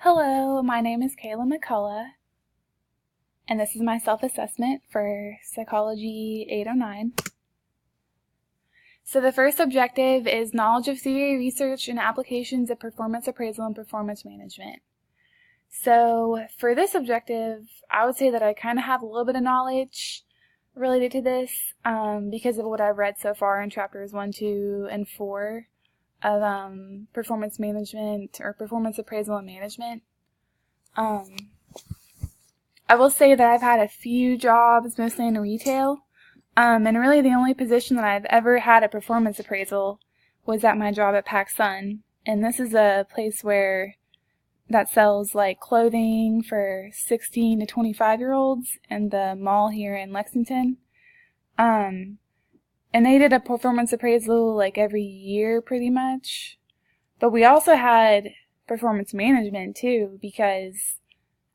Hello, my name is Kayla McCalla, and this is my self-assessment for Psychology 809. So the first objective is knowledge of theory, research, and applications of performance appraisal and performance management. So for this objective, I would say that I kind of have a little bit of knowledge related to this because of what I've read so far in chapters 1, 2, and 4 of performance management or performance appraisal and management. I will say that I've had a few jobs, mostly in retail, and really the only position that I've ever had a performance appraisal was at my job at PacSun, and this is a place that sells like clothing for 16 to 25-year-olds in the mall here in Lexington. And they did a performance appraisal like every year pretty much. But we also had performance management too, because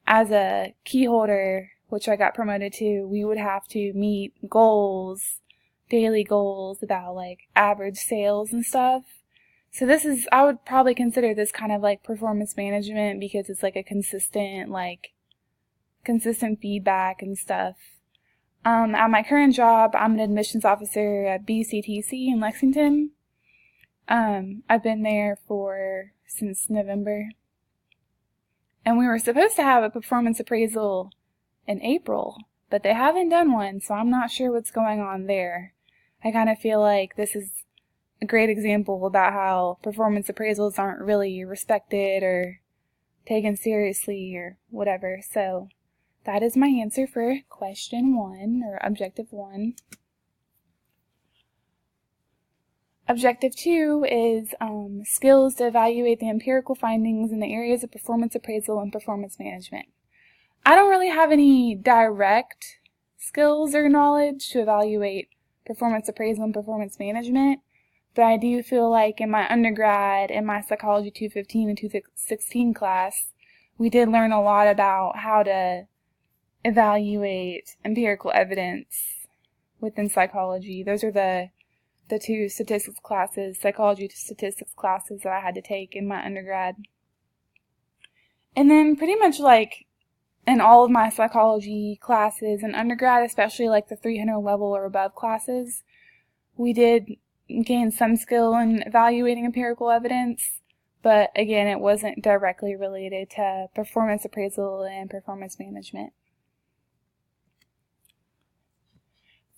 as a key holder, which I got promoted to, we would have to meet goals, daily goals about like average sales and stuff. So I would probably consider this kind of like performance management because it's like a consistent feedback and stuff. At my current job, I'm an admissions officer at BCTC in Lexington. I've been there since November. And we were supposed to have a performance appraisal in April, but they haven't done one, so I'm not sure what's going on there. I kind of feel like this is a great example about how performance appraisals aren't really respected or taken seriously or whatever, so that is my answer for question 1, or objective 1. Objective 2 is skills to evaluate the empirical findings in the areas of performance appraisal and performance management. I don't really have any direct skills or knowledge to evaluate performance appraisal and performance management, but I do feel like in my undergrad, in my Psychology 215 and 216 class, we did learn a lot about how to evaluate empirical evidence within psychology. Those are the two statistics classes, psychology statistics classes that I had to take in my undergrad. And then pretty much like in all of my psychology classes in undergrad, especially like the 300 level or above classes, we did gain some skill in evaluating empirical evidence, but again, it wasn't directly related to performance appraisal and performance management.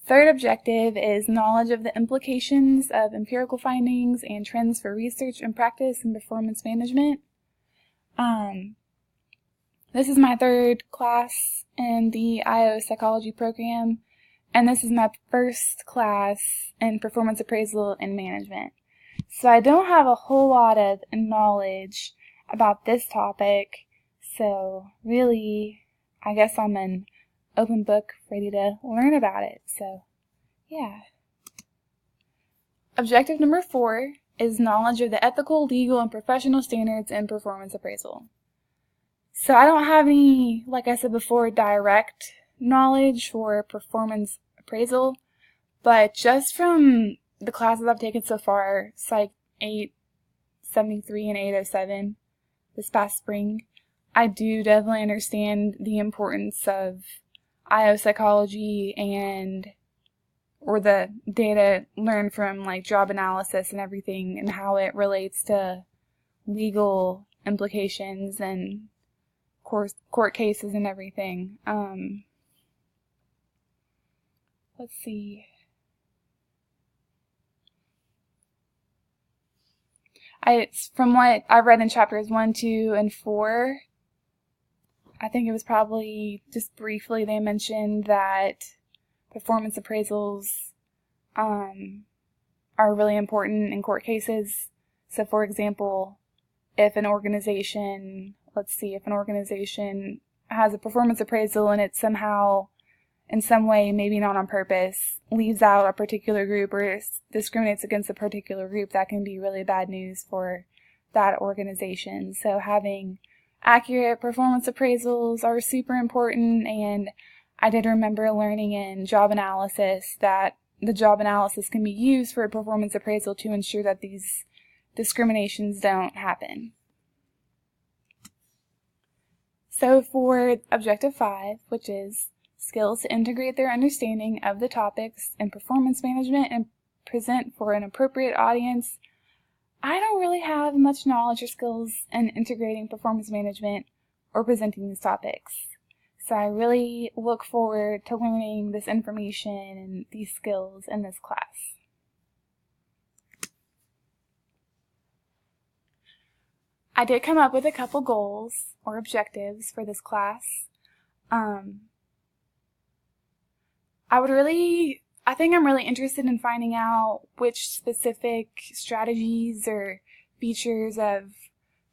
Third objective is knowledge of the implications of empirical findings and trends for research and practice in performance management. This is my third class in the IO psychology program, and this is my first class in performance appraisal and management. So I don't have a whole lot of knowledge about this topic, so really, I guess I'm an open book, ready to learn about it. So, yeah. Objective number 4 is knowledge of the ethical, legal, and professional standards in performance appraisal. So I don't have any, like I said before, direct knowledge for performance appraisal, but just from the classes I've taken so far, Psych 873 and 807 this past spring, I do definitely understand the importance of IO psychology or the data learned from like job analysis and everything, and how it relates to legal implications and court cases and everything. Let's see. From what I read in chapters 1, 2, and 4, I think it was probably just briefly they mentioned that performance appraisals are really important in court cases. So for example, if an organization has a performance appraisal and it somehow, in some way, maybe not on purpose, leaves out a particular group or discriminates against a particular group, that can be really bad news for that organization. So having accurate performance appraisals are super important, and I did remember learning in job analysis that the job analysis can be used for a performance appraisal to ensure that these discriminations don't happen. So for Objective 5, which is skills to integrate their understanding of the topics in performance management and present for an appropriate audience, I don't really have much knowledge or skills in integrating performance management or presenting these topics. So I really look forward to learning this information and these skills in this class. I did come up with a couple goals or objectives for this class. I think I'm really interested in finding out which specific strategies or features of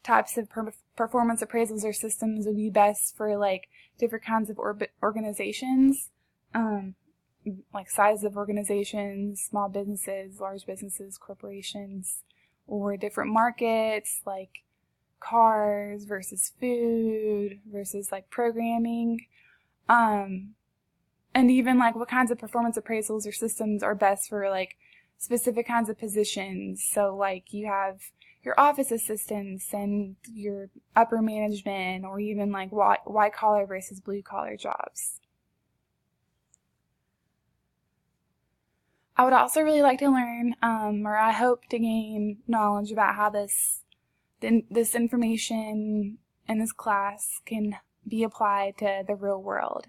types of performance appraisals or systems would be best for like different kinds of organizations, like size of organizations, small businesses, large businesses, corporations, or different markets like cars versus food versus like programming. And even like what kinds of performance appraisals or systems are best for like specific kinds of positions. So like you have your office assistants and your upper management, or even like white collar versus blue collar jobs. I would also really like to learn, or I hope to gain knowledge about how this information in this class can be applied to the real world.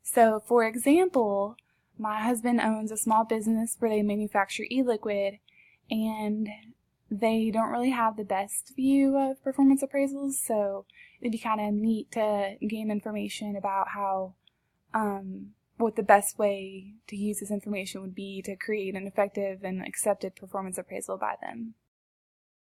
So, for example, my husband owns a small business where they manufacture e-liquid, and they don't really have the best view of performance appraisals, so it'd be kind of neat to gain information about how, what the best way to use this information would be to create an effective and accepted performance appraisal by them.